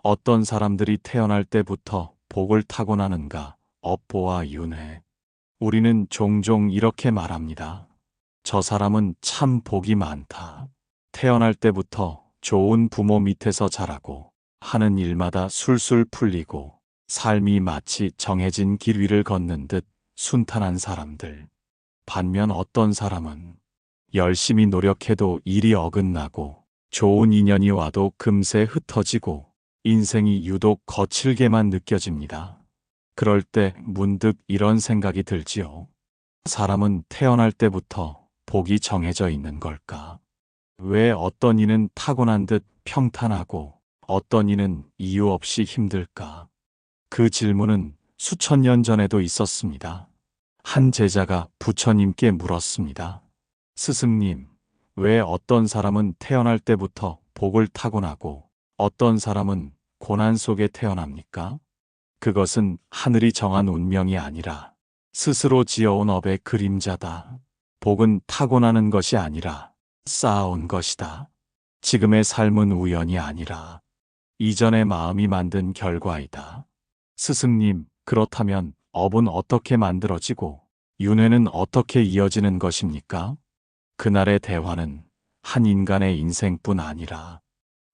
어떤 사람들이 태어날 때부터 복을 타고나는가? 업보와 윤회. 우리는 종종 이렇게 말합니다. 저 사람은 참 복이 많다. 태어날 때부터 좋은 부모 밑에서 자라고 하는 일마다 술술 풀리고 삶이 마치 정해진 길 위를 걷는 듯 순탄한 사람들. 반면 어떤 사람은 열심히 노력해도 일이 어긋나고 좋은 인연이 와도 금세 흩어지고 인생이 유독 거칠게만 느껴집니다. 그럴 때 문득 이런 생각이 들지요. 사람은 태어날 때부터 복이 정해져 있는 걸까? 왜 어떤 이는 타고난 듯 평탄하고 어떤 이는 이유 없이 힘들까? 그 질문은 수천 년 전에도 있었습니다. 한 제자가 부처님께 물었습니다. 스승님, 왜 어떤 사람은 태어날 때부터 복을 타고나고 어떤 사람은 고난 속에 태어납니까? 그것은 하늘이 정한 운명이 아니라 스스로 지어온 업의 그림자다. 복은 타고나는 것이 아니라 쌓아온 것이다. 지금의 삶은 우연이 아니라 이전의 마음이 만든 결과이다. 스승님, 그렇다면 업은 어떻게 만들어지고 윤회는 어떻게 이어지는 것입니까? 그날의 대화는 한 인간의 인생뿐 아니라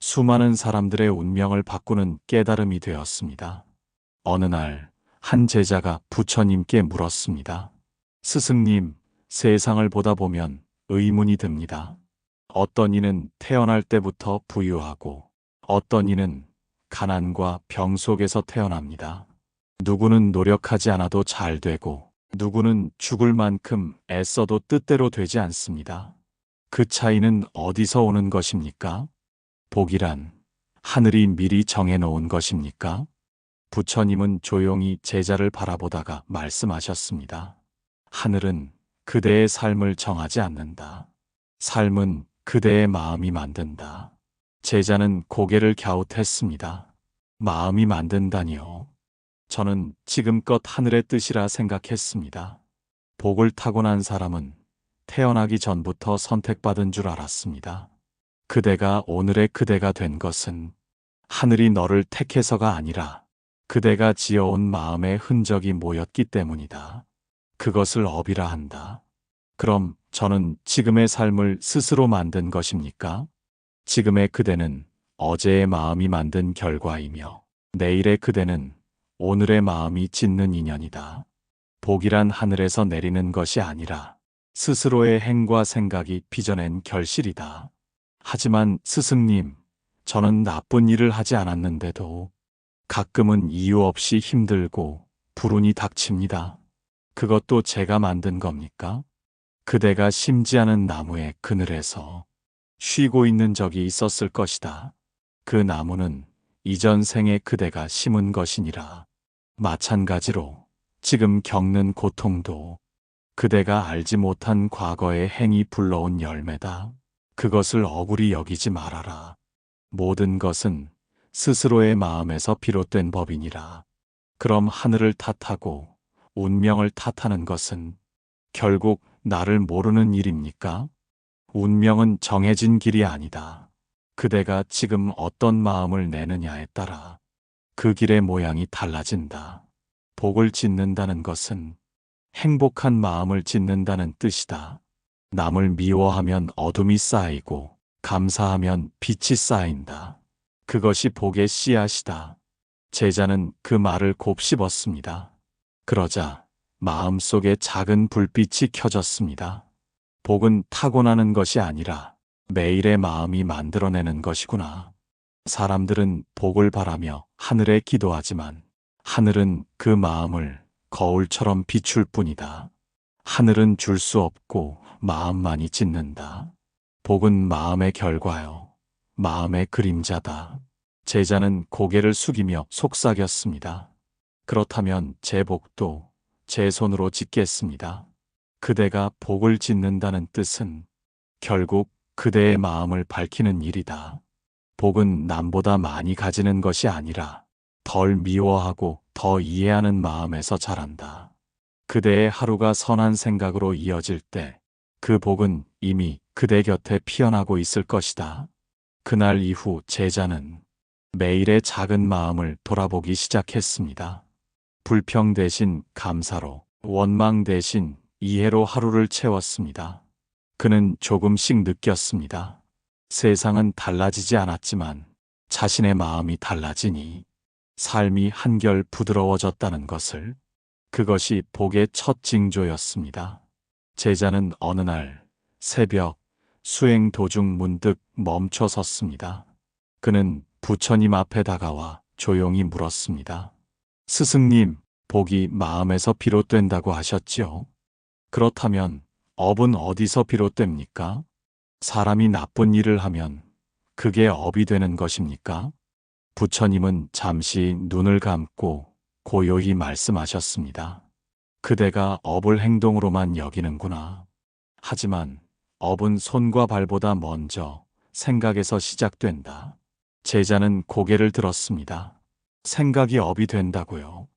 수많은 사람들의 운명을 바꾸는 깨달음이 되었습니다. 어느 날 한 제자가 부처님께 물었습니다. 스승님, 세상을 보다 보면 의문이 듭니다. 어떤 이는 태어날 때부터 부유하고 어떤 이는 가난과 병 속에서 태어납니다. 누구는 노력하지 않아도 잘 되고 누구는 죽을 만큼 애써도 뜻대로 되지 않습니다. 그 차이는 어디서 오는 것입니까? 복이란 하늘이 미리 정해놓은 것입니까? 부처님은 조용히 제자를 바라보다가 말씀하셨습니다. 하늘은 그대의 삶을 정하지 않는다. 삶은 그대의 마음이 만든다. 제자는 고개를 갸웃했습니다. 마음이 만든다니요. 저는 지금껏 하늘의 뜻이라 생각했습니다. 복을 타고난 사람은 태어나기 전부터 선택받은 줄 알았습니다. 그대가 오늘의 그대가 된 것은 하늘이 너를 택해서가 아니라 그대가 지어온 마음의 흔적이 모였기 때문이다. 그것을 업이라 한다. 그럼 저는 지금의 삶을 스스로 만든 것입니까? 지금의 그대는 어제의 마음이 만든 결과이며 내일의 그대는 오늘의 마음이 짓는 인연이다. 복이란 하늘에서 내리는 것이 아니라 스스로의 행과 생각이 빚어낸 결실이다. 하지만 스승님, 저는 나쁜 일을 하지 않았는데도 가끔은 이유 없이 힘들고 불운이 닥칩니다. 그것도 제가 만든 겁니까? 그대가 심지 않은 나무의 그늘에서 쉬고 있는 적이 있었을 것이다. 그 나무는 이전 생에 그대가 심은 것이니라. 마찬가지로 지금 겪는 고통도 그대가 알지 못한 과거의 행이 불러온 열매다. 그것을 억울히 여기지 말아라. 모든 것은 스스로의 마음에서 비롯된 법이니라. 그럼 하늘을 탓하고 운명을 탓하는 것은 결국 나를 모르는 일입니까? 운명은 정해진 길이 아니다. 그대가 지금 어떤 마음을 내느냐에 따라 그 길의 모양이 달라진다. 복을 짓는다는 것은 행복한 마음을 짓는다는 뜻이다. 남을 미워하면 어둠이 쌓이고 감사하면 빛이 쌓인다. 그것이 복의 씨앗이다. 제자는 그 말을 곱씹었습니다. 그러자 마음속에 작은 불빛이 켜졌습니다. 복은 타고나는 것이 아니라 매일의 마음이 만들어내는 것이구나. 사람들은 복을 바라며 하늘에 기도하지만 하늘은 그 마음을 거울처럼 비출 뿐이다. 하늘은 줄 수 없고 마음만이 짓는다. 복은 마음의 결과요. 마음의 그림자다. 제자는 고개를 숙이며 속삭였습니다. 그렇다면 제 복도 제 손으로 짓겠습니다. 그대가 복을 짓는다는 뜻은 결국 그대의 마음을 밝히는 일이다. 복은 남보다 많이 가지는 것이 아니라 덜 미워하고 더 이해하는 마음에서 자란다. 그대의 하루가 선한 생각으로 이어질 때 그 복은 이미 그대 곁에 피어나고 있을 것이다. 그날 이후 제자는 매일의 작은 마음을 돌아보기 시작했습니다. 불평 대신 감사로, 원망 대신 이해로 하루를 채웠습니다. 그는 조금씩 느꼈습니다. 세상은 달라지지 않았지만 자신의 마음이 달라지니 삶이 한결 부드러워졌다는 것을, 그것이 복의 첫 징조였습니다. 제자는 어느 날 새벽 수행 도중 문득 멈춰 섰습니다. 그는 부처님 앞에 다가와 조용히 물었습니다. 스승님, 복이 마음에서 비롯된다고 하셨지요? 그렇다면 업은 어디서 비롯됩니까? 사람이 나쁜 일을 하면 그게 업이 되는 것입니까? 부처님은 잠시 눈을 감고 고요히 말씀하셨습니다. 그대가 업을 행동으로만 여기는구나. 하지만 업은 손과 발보다 먼저 생각에서 시작된다. 제자는 고개를 들었습니다. 생각이 업이 된다고요?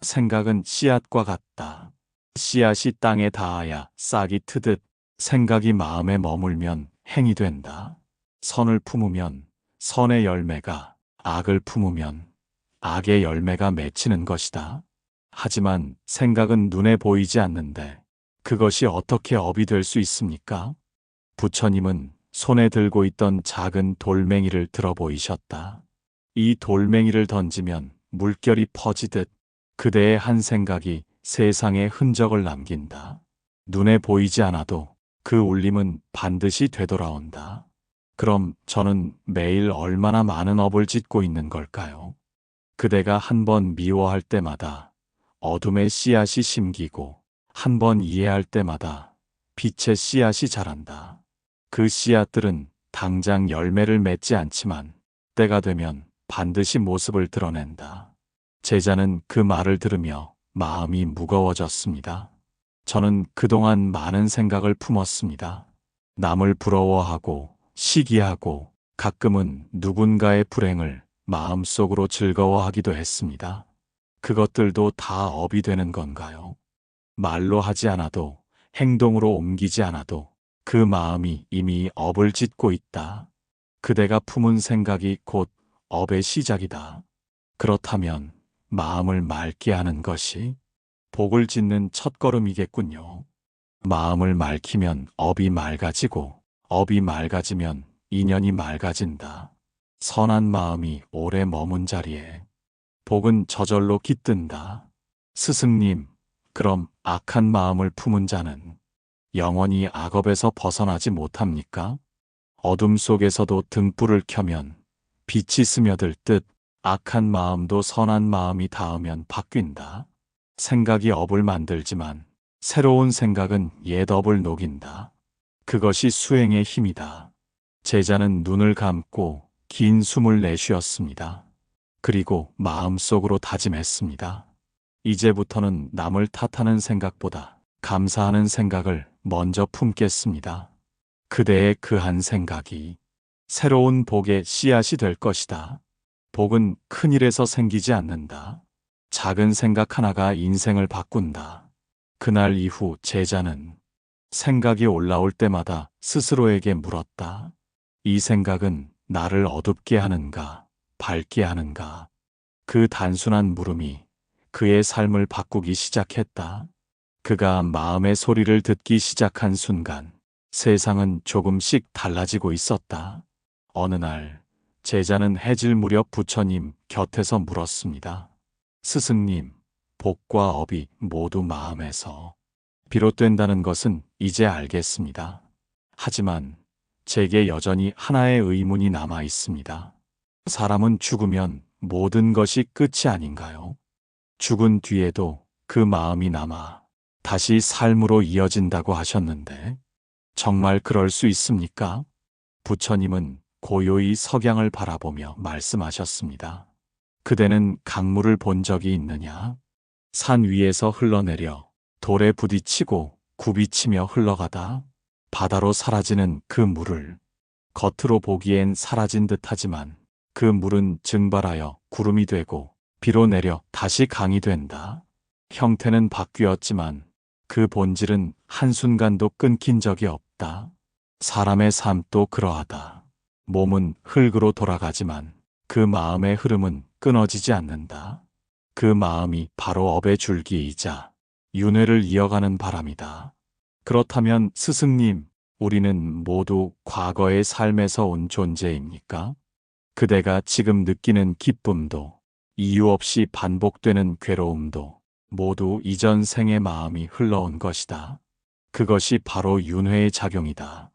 생각은 씨앗과 같다. 씨앗이 땅에 닿아야 싹이 트듯 생각이 마음에 머물면 행이 된다. 선을 품으면 선의 열매가, 악을 품으면 악의 열매가 맺히는 것이다. 하지만 생각은 눈에 보이지 않는데 그것이 어떻게 업이 될 수 있습니까? 부처님은 손에 들고 있던 작은 돌멩이를 들어 보이셨다. 이 돌멩이를 던지면 물결이 퍼지듯 그대의 한 생각이 세상에 흔적을 남긴다. 눈에 보이지 않아도 그 울림은 반드시 되돌아온다. 그럼 저는 매일 얼마나 많은 업을 짓고 있는 걸까요? 그대가 한 번 미워할 때마다 어둠의 씨앗이 심기고, 한 번 이해할 때마다 빛의 씨앗이 자란다. 그 씨앗들은 당장 열매를 맺지 않지만 때가 되면 반드시 모습을 드러낸다. 제자는 그 말을 들으며 마음이 무거워졌습니다. 저는 그동안 많은 생각을 품었습니다. 남을 부러워하고 시기하고 가끔은 누군가의 불행을 마음속으로 즐거워하기도 했습니다. 그것들도 다 업이 되는 건가요? 말로 하지 않아도, 행동으로 옮기지 않아도 그 마음이 이미 업을 짓고 있다. 그대가 품은 생각이 곧 업의 시작이다. 그렇다면 마음을 맑게 하는 것이 복을 짓는 첫걸음이겠군요. 마음을 맑히면 업이 맑아지고, 업이 맑아지면 인연이 맑아진다. 선한 마음이 오래 머문 자리에 복은 저절로 깃든다. 스승님, 그럼 악한 마음을 품은 자는 영원히 악업에서 벗어나지 못합니까? 어둠 속에서도 등불을 켜면 빛이 스며들 듯 악한 마음도 선한 마음이 닿으면 바뀐다. 생각이 업을 만들지만 새로운 생각은 옛 업을 녹인다. 그것이 수행의 힘이다. 제자는 눈을 감고 긴 숨을 내쉬었습니다. 그리고 마음속으로 다짐했습니다. 이제부터는 남을 탓하는 생각보다 감사하는 생각을 먼저 품겠습니다. 그대의 그 한 생각이 새로운 복의 씨앗이 될 것이다. 복은 큰 일에서 생기지 않는다. 작은 생각 하나가 인생을 바꾼다. 그날 이후 제자는 생각이 올라올 때마다 스스로에게 물었다. 이 생각은 나를 어둡게 하는가, 밝게 하는가? 그 단순한 물음이 그의 삶을 바꾸기 시작했다. 그가 마음의 소리를 듣기 시작한 순간 세상은 조금씩 달라지고 있었다. 어느 날 제자는 해질 무렵 부처님 곁에서 물었습니다. 스승님, 복과 업이 모두 마음에서 비롯된다는 것은 이제 알겠습니다. 하지만 제게 여전히 하나의 의문이 남아 있습니다. 사람은 죽으면 모든 것이 끝이 아닌가요? 죽은 뒤에도 그 마음이 남아 다시 삶으로 이어진다고 하셨는데 정말 그럴 수 있습니까? 부처님은 고요히 석양을 바라보며 말씀하셨습니다. 그대는 강물을 본 적이 있느냐? 산 위에서 흘러내려 돌에 부딪히고 굽이치며 흘러가다 바다로 사라지는 그 물을 겉으로 보기엔 사라진 듯하지만 그 물은 증발하여 구름이 되고 비로 내려 다시 강이 된다. 형태는 바뀌었지만 그 본질은 한순간도 끊긴 적이 없다. 사람의 삶도 그러하다. 몸은 흙으로 돌아가지만 그 마음의 흐름은 끊어지지 않는다. 그 마음이 바로 업의 줄기이자 윤회를 이어가는 바람이다. 그렇다면 스승님, 우리는 모두 과거의 삶에서 온 존재입니까? 그대가 지금 느끼는 기쁨도, 이유 없이 반복되는 괴로움도 모두 이전 생의 마음이 흘러온 것이다. 그것이 바로 윤회의 작용이다.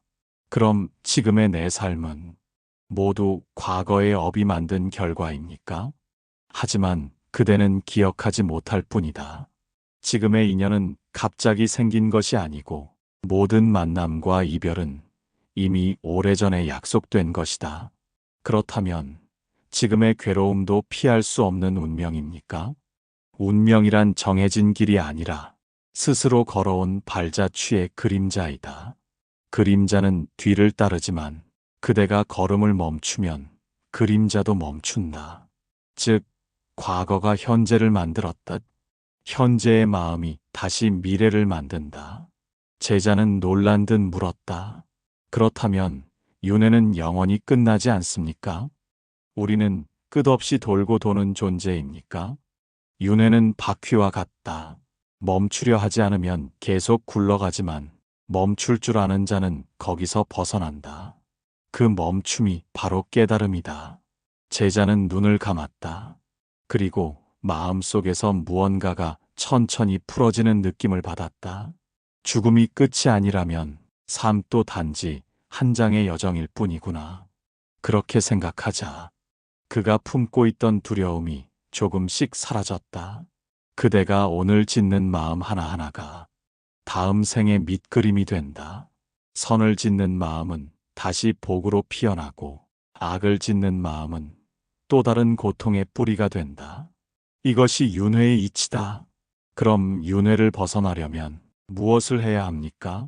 그럼 지금의 내 삶은 모두 과거의 업이 만든 결과입니까? 하지만 그대는 기억하지 못할 뿐이다. 지금의 인연은 갑자기 생긴 것이 아니고 모든 만남과 이별은 이미 오래전에 약속된 것이다. 그렇다면 지금의 괴로움도 피할 수 없는 운명입니까? 운명이란 정해진 길이 아니라 스스로 걸어온 발자취의 그림자이다. 그림자는 뒤를 따르지만 그대가 걸음을 멈추면 그림자도 멈춘다. 즉, 과거가 현재를 만들었듯 현재의 마음이 다시 미래를 만든다. 제자는 놀란 듯 물었다. 그렇다면 윤회는 영원히 끝나지 않습니까? 우리는 끝없이 돌고 도는 존재입니까? 윤회는 바퀴와 같다. 멈추려 하지 않으면 계속 굴러가지만 멈출 줄 아는 자는 거기서 벗어난다. 그 멈춤이 바로 깨달음이다. 제자는 눈을 감았다. 그리고 마음속에서 무언가가 천천히 풀어지는 느낌을 받았다. 죽음이 끝이 아니라면 삶도 단지 한 장의 여정일 뿐이구나. 그렇게 생각하자 그가 품고 있던 두려움이 조금씩 사라졌다. 그대가 오늘 짓는 마음 하나하나가 다음 생의 밑그림이 된다. 선을 짓는 마음은 다시 복으로 피어나고 악을 짓는 마음은 또 다른 고통의 뿌리가 된다. 이것이 윤회의 이치다. 그럼 윤회를 벗어나려면 무엇을 해야 합니까?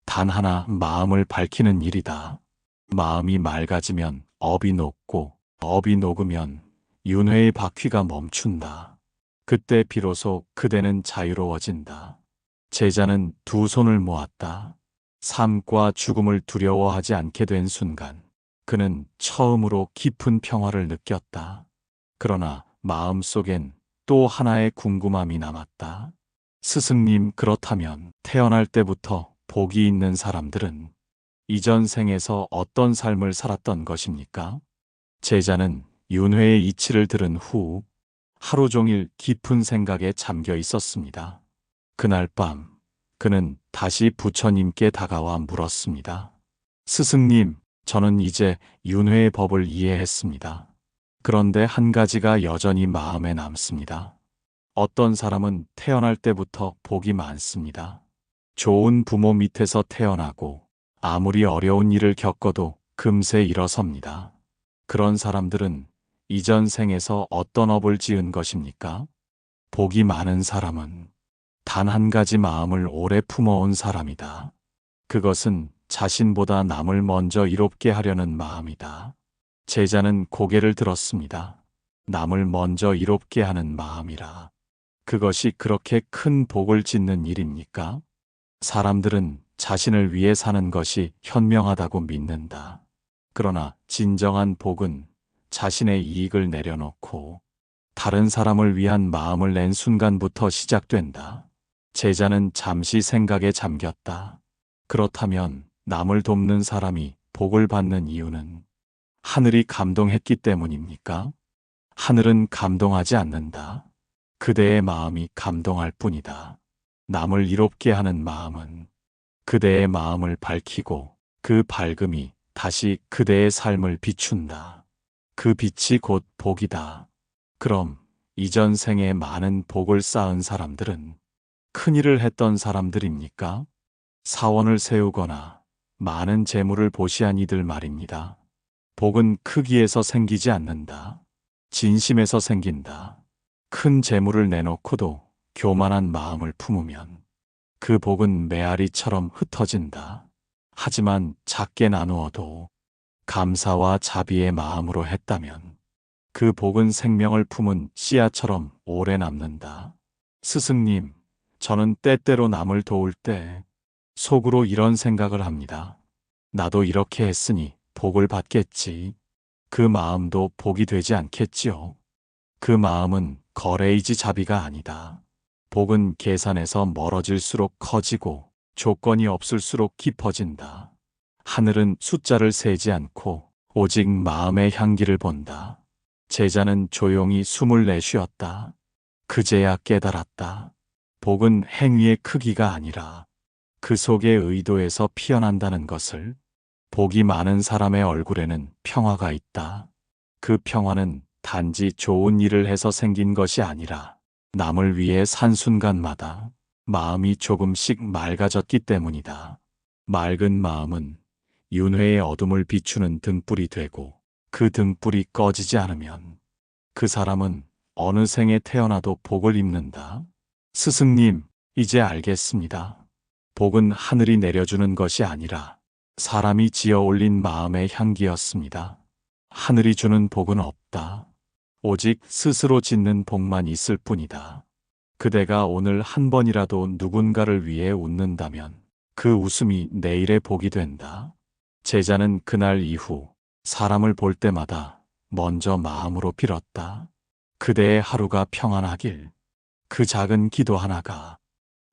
단 하나, 마음을 밝히는 일이다. 마음이 맑아지면 업이 녹고 업이 녹으면 윤회의 바퀴가 멈춘다. 그때 비로소 그대는 자유로워진다. 제자는 두 손을 모았다. 삶과 죽음을 두려워하지 않게 된 순간 그는 처음으로 깊은 평화를 느꼈다. 그러나 마음속엔 또 하나의 궁금함이 남았다. 스승님, 그렇다면 태어날 때부터 복이 있는 사람들은 이전 생에서 어떤 삶을 살았던 것입니까? 제자는 윤회의 이치를 들은 후 하루 종일 깊은 생각에 잠겨 있었습니다. 그날 밤 그는 다시 부처님께 다가와 물었습니다. 스승님, 저는 이제 윤회의 법을 이해했습니다. 그런데 한 가지가 여전히 마음에 남습니다. 어떤 사람은 태어날 때부터 복이 많습니다. 좋은 부모 밑에서 태어나고 아무리 어려운 일을 겪어도 금세 일어섭니다. 그런 사람들은 이전 생에서 어떤 업을 지은 것입니까? 복이 많은 사람은 단 한 가지 마음을 오래 품어온 사람이다. 그것은 자신보다 남을 먼저 이롭게 하려는 마음이다. 제자는 고개를 들었습니다. 남을 먼저 이롭게 하는 마음이라. 그것이 그렇게 큰 복을 짓는 일입니까? 사람들은 자신을 위해 사는 것이 현명하다고 믿는다. 그러나 진정한 복은 자신의 이익을 내려놓고 다른 사람을 위한 마음을 낸 순간부터 시작된다. 제자는 잠시 생각에 잠겼다. 그렇다면 남을 돕는 사람이 복을 받는 이유는 하늘이 감동했기 때문입니까? 하늘은 감동하지 않는다. 그대의 마음이 감동할 뿐이다. 남을 이롭게 하는 마음은 그대의 마음을 밝히고 그 밝음이 다시 그대의 삶을 비춘다. 그 빛이 곧 복이다. 그럼 이전 생에 많은 복을 쌓은 사람들은 큰일을 했던 사람들입니까? 사원을 세우거나 많은 재물을 보시한 이들 말입니다. 복은 크기에서 생기지 않는다. 진심에서 생긴다. 큰 재물을 내놓고도 교만한 마음을 품으면 그 복은 메아리처럼 흩어진다. 하지만 작게 나누어도 감사와 자비의 마음으로 했다면 그 복은 생명을 품은 씨앗처럼 오래 남는다. 스승님, 저는 때때로 남을 도울 때 속으로 이런 생각을 합니다. 나도 이렇게 했으니 복을 받겠지. 그 마음도 복이 되지 않겠지요. 그 마음은 거래이지 자비가 아니다. 복은 계산에서 멀어질수록 커지고 조건이 없을수록 깊어진다. 하늘은 숫자를 세지 않고 오직 마음의 향기를 본다. 제자는 조용히 숨을 내쉬었다. 그제야 깨달았다. 복은 행위의 크기가 아니라 그 속의 의도에서 피어난다는 것을. 복이 많은 사람의 얼굴에는 평화가 있다. 그 평화는 단지 좋은 일을 해서 생긴 것이 아니라 남을 위해 산 순간마다 마음이 조금씩 맑아졌기 때문이다. 맑은 마음은 윤회의 어둠을 비추는 등불이 되고 그 등불이 꺼지지 않으면 그 사람은 어느 생에 태어나도 복을 입는다. 스승님, 이제 알겠습니다. 복은 하늘이 내려주는 것이 아니라 사람이 지어 올린 마음의 향기였습니다. 하늘이 주는 복은 없다. 오직 스스로 짓는 복만 있을 뿐이다. 그대가 오늘 한 번이라도 누군가를 위해 웃는다면 그 웃음이 내일의 복이 된다. 제자는 그날 이후 사람을 볼 때마다 먼저 마음으로 빌었다. 그대의 하루가 평안하길. 그 작은 기도 하나가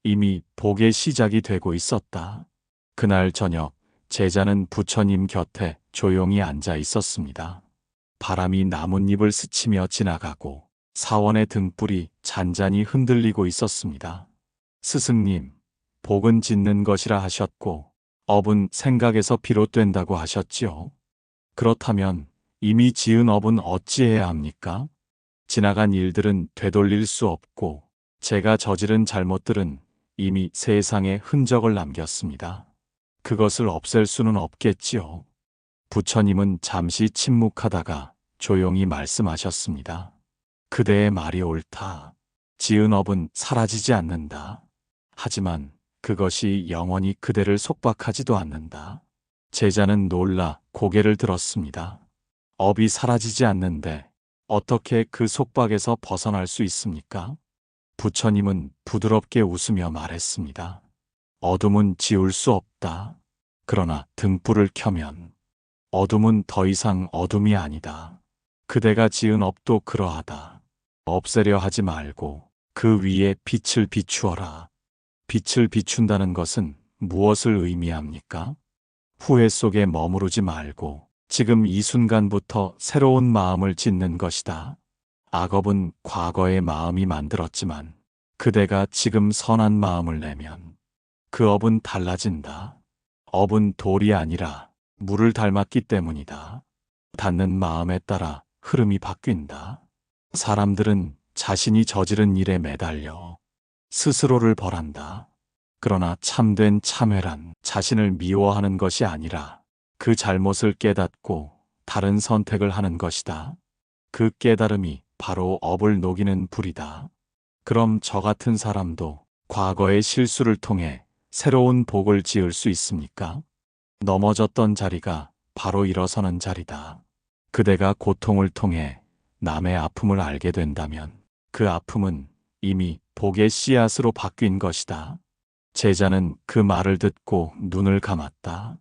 이미 복의 시작이 되고 있었다. 그날 저녁 제자는 부처님 곁에 조용히 앉아 있었습니다. 바람이 나뭇잎을 스치며 지나가고 사원의 등불이 잔잔히 흔들리고 있었습니다. 스승님, 복은 짓는 것이라 하셨고 업은 생각에서 비롯된다고 하셨지요. 그렇다면 이미 지은 업은 어찌해야 합니까? 지나간 일들은 되돌릴 수 없고 제가 저지른 잘못들은 이미 세상에 흔적을 남겼습니다. 그것을 없앨 수는 없겠지요. 부처님은 잠시 침묵하다가 조용히 말씀하셨습니다. 그대의 말이 옳다. 지은 업은 사라지지 않는다. 하지만 그것이 영원히 그대를 속박하지도 않는다. 제자는 놀라 고개를 들었습니다. 업이 사라지지 않는데 어떻게 그 속박에서 벗어날 수 있습니까? 부처님은 부드럽게 웃으며 말했습니다. 어둠은 지울 수 없다. 그러나 등불을 켜면 어둠은 더 이상 어둠이 아니다. 그대가 지은 업도 그러하다. 없애려 하지 말고 그 위에 빛을 비추어라. 빛을 비춘다는 것은 무엇을 의미합니까? 후회 속에 머무르지 말고 지금 이 순간부터 새로운 마음을 짓는 것이다. 악업은 과거의 마음이 만들었지만 그대가 지금 선한 마음을 내면 그 업은 달라진다. 업은 돌이 아니라 물을 닮았기 때문이다. 닿는 마음에 따라 흐름이 바뀐다. 사람들은 자신이 저지른 일에 매달려 스스로를 벌한다. 그러나 참된 참회란 자신을 미워하는 것이 아니라 그 잘못을 깨닫고 다른 선택을 하는 것이다. 그 깨달음이 바로 업을 녹이는 불이다. 그럼 저 같은 사람도 과거의 실수를 통해 새로운 복을 지을 수 있습니까? 넘어졌던 자리가 바로 일어서는 자리다. 그대가 고통을 통해 남의 아픔을 알게 된다면 그 아픔은 이미 복의 씨앗으로 바뀐 것이다. 제자는 그 말을 듣고 눈을 감았다.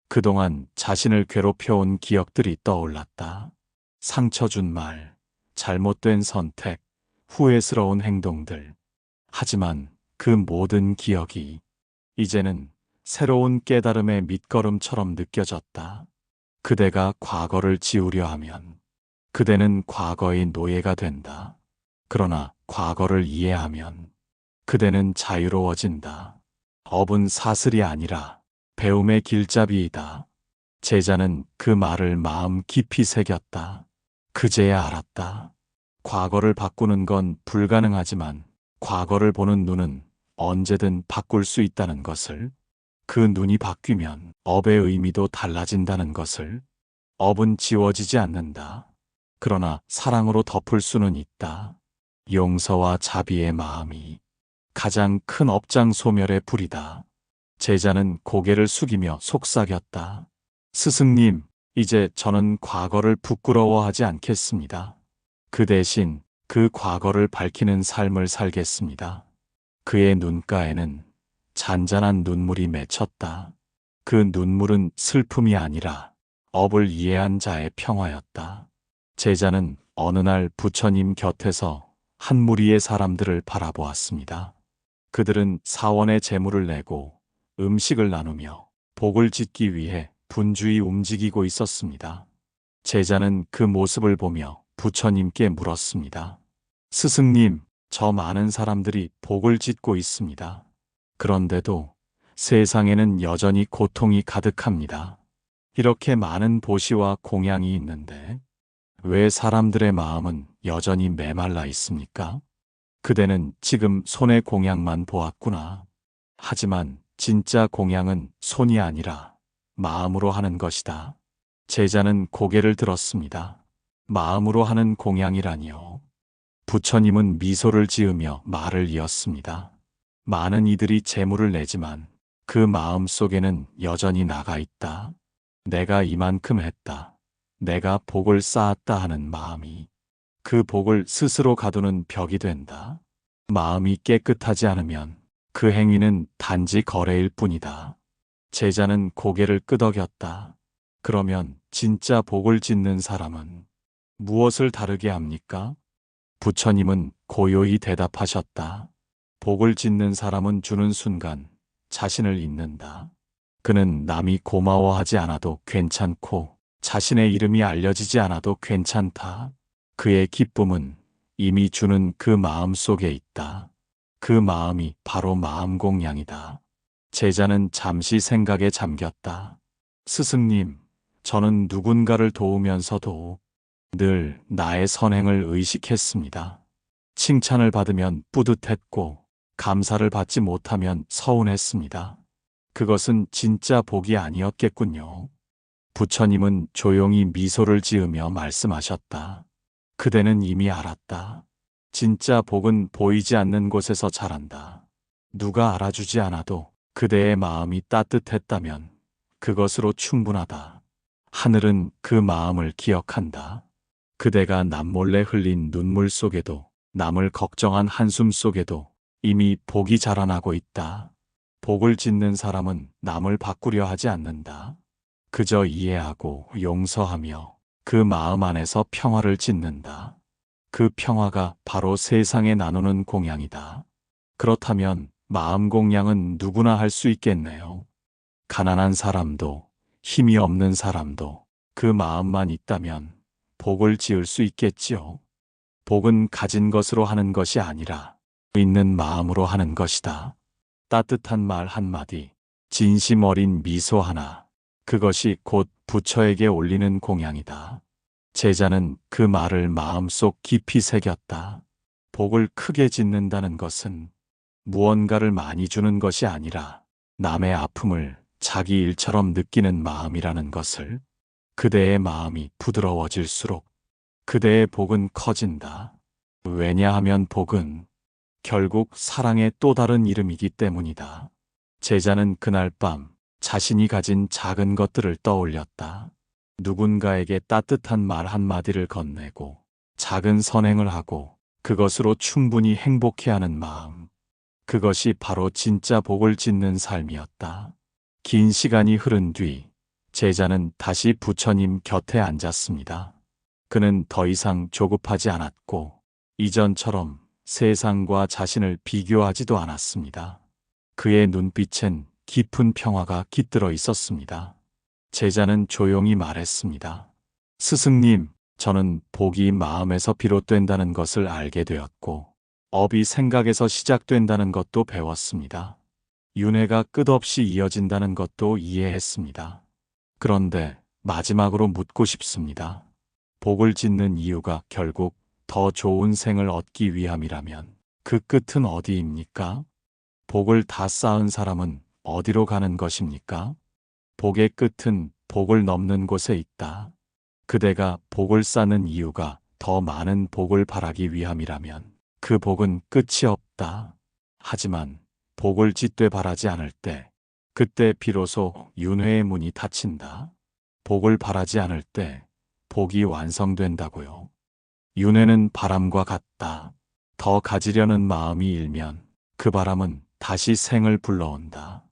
그동안 자신을 괴롭혀온 기억들이 떠올랐다. 상처 준 말, 잘못된 선택, 후회스러운 행동들. 하지만 그 모든 기억이 이제는 새로운 깨달음의 밑거름처럼 느껴졌다. 그대가 과거를 지우려 하면 그대는 과거의 노예가 된다. 그러나 과거를 이해하면 그대는 자유로워진다. 업은 사슬이 아니라 배움의 길잡이이다. 제자는 그 말을 마음 깊이 새겼다. 그제야 알았다. 과거를 바꾸는 건 불가능하지만 과거를 보는 눈은 언제든 바꿀 수 있다는 것을. 그 눈이 바뀌면 업의 의미도 달라진다는 것을. 업은 지워지지 않는다. 그러나 사랑으로 덮을 수는 있다. 용서와 자비의 마음이 가장 큰 업장 소멸의 불이다. 제자는 고개를 숙이며 속삭였다. 스승님, 이제 저는 과거를 부끄러워하지 않겠습니다. 그 대신 그 과거를 밝히는 삶을 살겠습니다. 그의 눈가에는 잔잔한 눈물이 맺혔다. 그 눈물은 슬픔이 아니라 업을 이해한 자의 평화였다. 제자는 어느 날 부처님 곁에서 한 무리의 사람들을 바라보았습니다. 그들은 사원의 재물을 내고 음식을 나누며 복을 짓기 위해 분주히 움직이고 있었습니다. 제자는 그 모습을 보며 부처님께 물었습니다. 스승님, 저 많은 사람들이 복을 짓고 있습니다. 그런데도 세상에는 여전히 고통이 가득합니다. 이렇게 많은 보시와 공양이 있는데 왜 사람들의 마음은 여전히 메말라 있습니까? 그대는 지금 손의 공양만 보았구나. 하지만 진짜 공양은 손이 아니라 마음으로 하는 것이다. 제자는 고개를 들었습니다. 마음으로 하는 공양이라니요. 부처님은 미소를 지으며 말을 이었습니다. 많은 이들이 재물을 내지만 그 마음 속에는 여전히 나가 있다. 내가 이만큼 했다. 내가 복을 쌓았다 하는 마음이 그 복을 스스로 가두는 벽이 된다. 마음이 깨끗하지 않으면 그 행위는 단지 거래일 뿐이다. 제자는 고개를 끄덕였다. 그러면 진짜 복을 짓는 사람은 무엇을 다르게 합니까? 부처님은 고요히 대답하셨다. 복을 짓는 사람은 주는 순간 자신을 잊는다. 그는 남이 고마워하지 않아도 괜찮고 자신의 이름이 알려지지 않아도 괜찮다. 그의 기쁨은 이미 주는 그 마음 속에 있다. 그 마음이 바로 마음 공양이다. 제자는 잠시 생각에 잠겼다. 스승님, 저는 누군가를 도우면서도 늘 나의 선행을 의식했습니다. 칭찬을 받으면 뿌듯했고 감사를 받지 못하면 서운했습니다. 그것은 진짜 복이 아니었겠군요. 부처님은 조용히 미소를 지으며 말씀하셨다. 그대는 이미 알았다. 진짜 복은 보이지 않는 곳에서 자란다. 누가 알아주지 않아도 그대의 마음이 따뜻했다면 그것으로 충분하다. 하늘은 그 마음을 기억한다. 그대가 남몰래 흘린 눈물 속에도 남을 걱정한 한숨 속에도 이미 복이 자라나고 있다. 복을 짓는 사람은 남을 바꾸려 하지 않는다. 그저 이해하고 용서하며 그 마음 안에서 평화를 짓는다. 그 평화가 바로 세상에 나누는 공양이다. 그렇다면 마음 공양은 누구나 할 수 있겠네요. 가난한 사람도 힘이 없는 사람도 그 마음만 있다면 복을 지을 수 있겠지요. 복은 가진 것으로 하는 것이 아니라 있는 마음으로 하는 것이다. 따뜻한 말 한마디, 진심 어린 미소 하나, 그것이 곧 부처에게 올리는 공양이다. 제자는 그 말을 마음속 깊이 새겼다. 복을 크게 짓는다는 것은 무언가를 많이 주는 것이 아니라 남의 아픔을 자기 일처럼 느끼는 마음이라는 것을. 그대의 마음이 부드러워질수록 그대의 복은 커진다. 왜냐하면 복은 결국 사랑의 또 다른 이름이기 때문이다. 제자는 그날 밤 자신이 가진 작은 것들을 떠올렸다. 누군가에게 따뜻한 말 한마디를 건네고 작은 선행을 하고 그것으로 충분히 행복해하는 마음. 그것이 바로 진짜 복을 짓는 삶이었다. 긴 시간이 흐른 뒤 제자는 다시 부처님 곁에 앉았습니다. 그는 더 이상 조급하지 않았고 이전처럼 세상과 자신을 비교하지도 않았습니다. 그의 눈빛엔 깊은 평화가 깃들어 있었습니다. 제자는 조용히 말했습니다. 스승님, 저는 복이 마음에서 비롯된다는 것을 알게 되었고 업이 생각에서 시작된다는 것도 배웠습니다. 윤회가 끝없이 이어진다는 것도 이해했습니다. 그런데 마지막으로 묻고 싶습니다. 복을 짓는 이유가 결국 더 좋은 생을 얻기 위함이라면 그 끝은 어디입니까? 복을 다 쌓은 사람은 어디로 가는 것입니까? 복의 끝은 복을 넘는 곳에 있다. 그대가 복을 쌓는 이유가 더 많은 복을 바라기 위함이라면 그 복은 끝이 없다. 하지만 복을 짓되 바라지 않을 때 그때 비로소 윤회의 문이 닫힌다. 복을 바라지 않을 때 복이 완성된다고요. 윤회는 바람과 같다. 더 가지려는 마음이 일면 그 바람은 다시 생을 불러온다.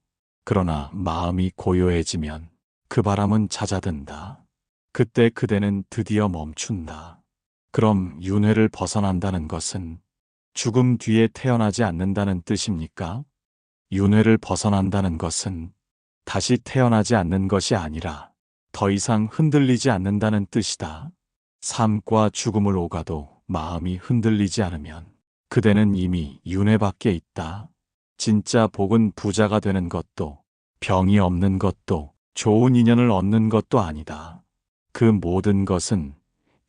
그러나 마음이 고요해지면 그 바람은 잦아든다. 그때 그대는 드디어 멈춘다. 그럼 윤회를 벗어난다는 것은 죽음 뒤에 태어나지 않는다는 뜻입니까? 윤회를 벗어난다는 것은 다시 태어나지 않는 것이 아니라 더 이상 흔들리지 않는다는 뜻이다. 삶과 죽음을 오가도 마음이 흔들리지 않으면 그대는 이미 윤회 밖에 있다. 진짜 복은 부자가 되는 것도 병이 없는 것도 좋은 인연을 얻는 것도 아니다. 그 모든 것은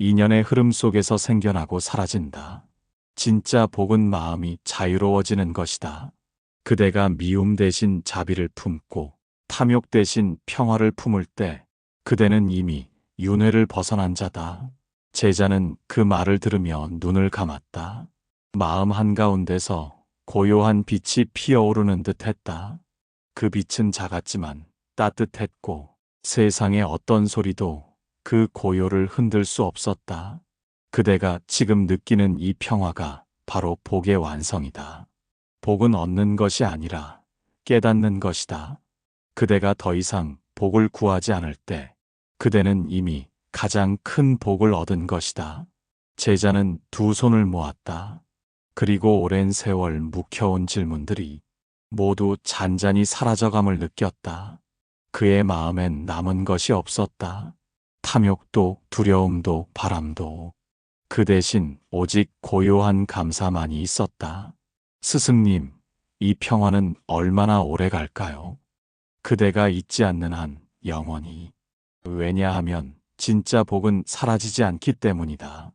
인연의 흐름 속에서 생겨나고 사라진다. 진짜 복은 마음이 자유로워지는 것이다. 그대가 미움 대신 자비를 품고 탐욕 대신 평화를 품을 때 그대는 이미 윤회를 벗어난 자다. 제자는 그 말을 들으며 눈을 감았다. 마음 한가운데서 고요한 빛이 피어오르는 듯 했다. 그 빛은 작았지만 따뜻했고 세상의 어떤 소리도 그 고요를 흔들 수 없었다. 그대가 지금 느끼는 이 평화가 바로 복의 완성이다. 복은 얻는 것이 아니라 깨닫는 것이다. 그대가 더 이상 복을 구하지 않을 때 그대는 이미 가장 큰 복을 얻은 것이다. 제자는 두 손을 모았다. 그리고 오랜 세월 묵혀온 질문들이 모두 잔잔히 사라져감을 느꼈다. 그의 마음엔 남은 것이 없었다. 탐욕도 두려움도 바람도. 그 대신 오직 고요한 감사만이 있었다. 스승님, 이 평화는 얼마나 오래 갈까요? 그대가 잊지 않는 한 영원히. 왜냐하면 진짜 복은 사라지지 않기 때문이다.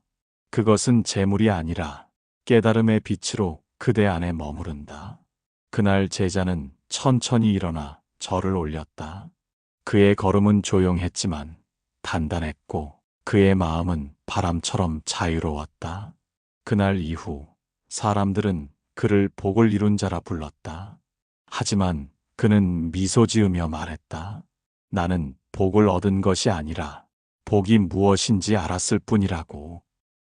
그것은 재물이 아니라 깨달음의 빛으로 그대 안에 머무른다. 그날 제자는 천천히 일어나 절을 올렸다. 그의 걸음은 조용했지만 단단했고 그의 마음은 바람처럼 자유로웠다. 그날 이후 사람들은 그를 복을 이룬 자라 불렀다. 하지만 그는 미소 지으며 말했다. 나는 복을 얻은 것이 아니라 복이 무엇인지 알았을 뿐이라고.